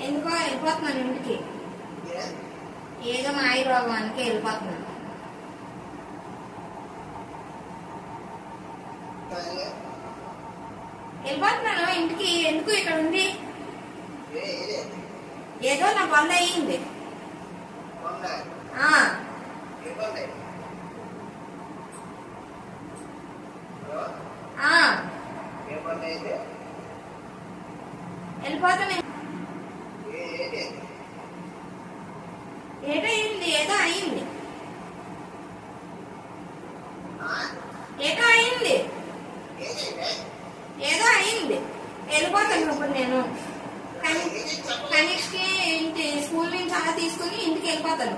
ఎందుకో వెళ్ళిపోతున్నాను ఇంటికి. ఏదో మా ఆయి రోగానికి వెళ్ళిపోతున్నాను. వెళ్ళిపోతున్నాను ఇంటికి. ఎందుకు ఇక్కడ ఉంది? ఏదో నా పనులు అయ్యింది. వెళ్ళిపోతాను. ఏదో అయింది. ఏదో అయింది. ఏదో అయింది. ఏదో అయింది. వెళ్ళిపోతాను ఇప్పుడు నేను. కనిష్కి ఇంటి స్కూల్ నుంచి అలా తీసుకుని ఇంటికి వెళ్ళిపోతాను.